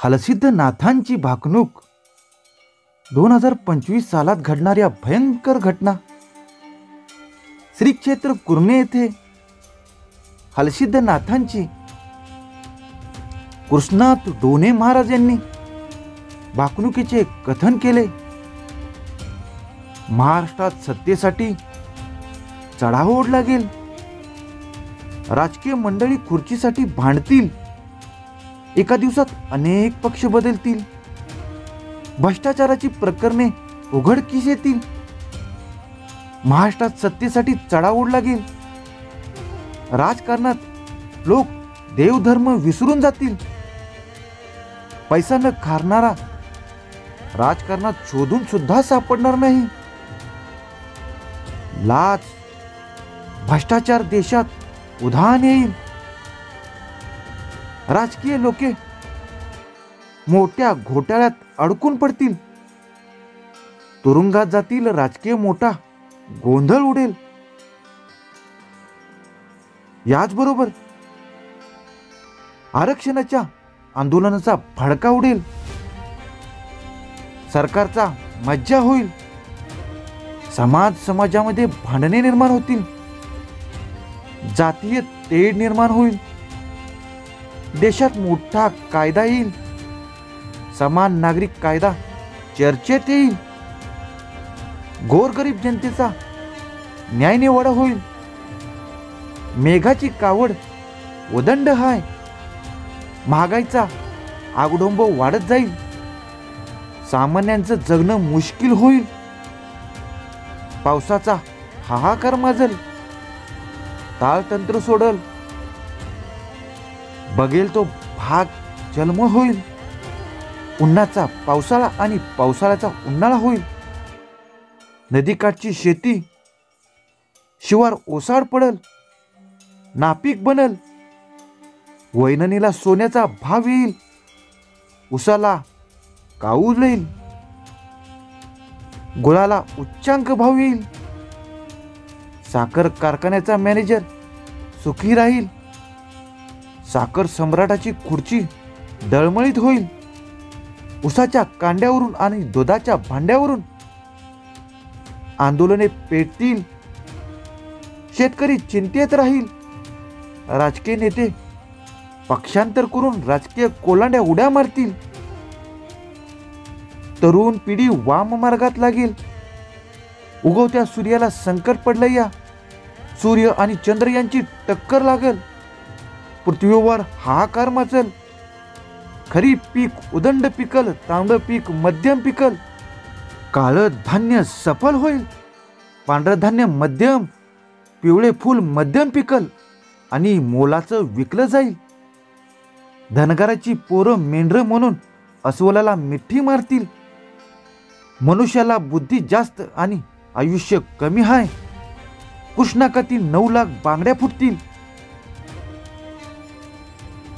हलसिद्धनाथांची भाकणूक 2025 सालात घडणाऱ्या भयंकर घटना। श्री क्षेत्र कुर्णे येथे हलसिद्धनाथांची कृष्णात डोने महाराज यांनी भाकणुकीचे कथन केले। महाराष्ट्रात सत्तेसाठी चढाव ओढला गेल। राजकीय मंडळी खुर्चीसाठी भांडतील। एका दिवसात अनेक पक्ष बदलतील। भ्रष्टाचाराची प्रकरणे उघडकीस येतील। महाराष्ट्रात सत्तेसाठी चढाव ओढला गेल। राजकारणात लोक देवधर्म विसरून जातील। पैसा न खाणारा राजकारणात शोधून सुद्धा सापडणार नाही। लाच भ्रष्टाचार देशात उधाण येईल। राजकीय लोके मोठ्या घोटाळ्यात अडकून पडतील। तुरुंगात जातील। राजकीय मोठा गोंधळ उडेल। याचबरोबर आरक्षणाच्या आंदोलनाचा भडका उडेल। सरकारचा मज्जा होईल। समाजामध्ये भांडणे निर्माण होतील। जातीय तेढ निर्माण होईल। देशात मोठा कायदा येईल। समान नागरिक कायदा चर्चेत येईल। गोरगरीब जनतेचा न्यायनिवाडा होईल। मेघाची कावड उदंड हाय। महागाईचा आगडोंब वाढत जाईल। सामान्यांचं जगणं मुश्किल होईल। पावसाचा हाहाकार माजल। ताळतंत्र सोडल। बघेल तो भाग जन्म होईल। उन्हाचा पावसाळा आणि पावसाळ्याचा उन्हाळा होईल। नदीकाठची शेती शिवार ओसाड पडल। नापीक बनल। वैननीला सोन्याचा भाव येईल। उसाला काऊज येईल। गुळाला उच्चांक भाव येईल। साखर कारखान्याचा मॅनेजर सुखी राहील। साखर सम्राटाची खुर्ची दळमळीत होईल। उसाच्या कांड्यावरून आणि दुधाच्या भांड्यावरून आंदोलने पेटतील। शेतकरी चिंतेत राहील। राजकीय नेते पक्षांतर करून राजकीय कोलांड्या उड्या मारतील। तरुण पिढी वाम मार्गात लागेल। उगवत्या सूर्याला संकट पडलं या। सूर्य आणि चंद्र यांची टक्कर लागल। पृथ्वीवर हाहाकार माचल। खरीप पीक उदंड पिकल। तांबडं पीक मध्यम पिकल। काळं धान्य सफल होईल। पांढरं धान्य मध्यम। पिवळे फूल मध्यम पिकल आणि मोलाचं विकलं जाईल। धनगराची पोरं मेंढरं म्हणून अस्वलाला मिठी मारतील। मनुष्याला बुद्धी जास्त आणि आयुष्य कमी आहे। कृष्णाकाठी 9 लाख बांगड्या फुटतील।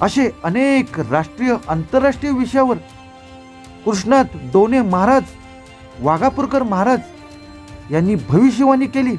असे अनेक राष्ट्रीय आंतरराष्ट्रीय विषयावर कृष्णात डोने महाराज वाघापूरकर महाराज यांनी भविष्यवाणी केली।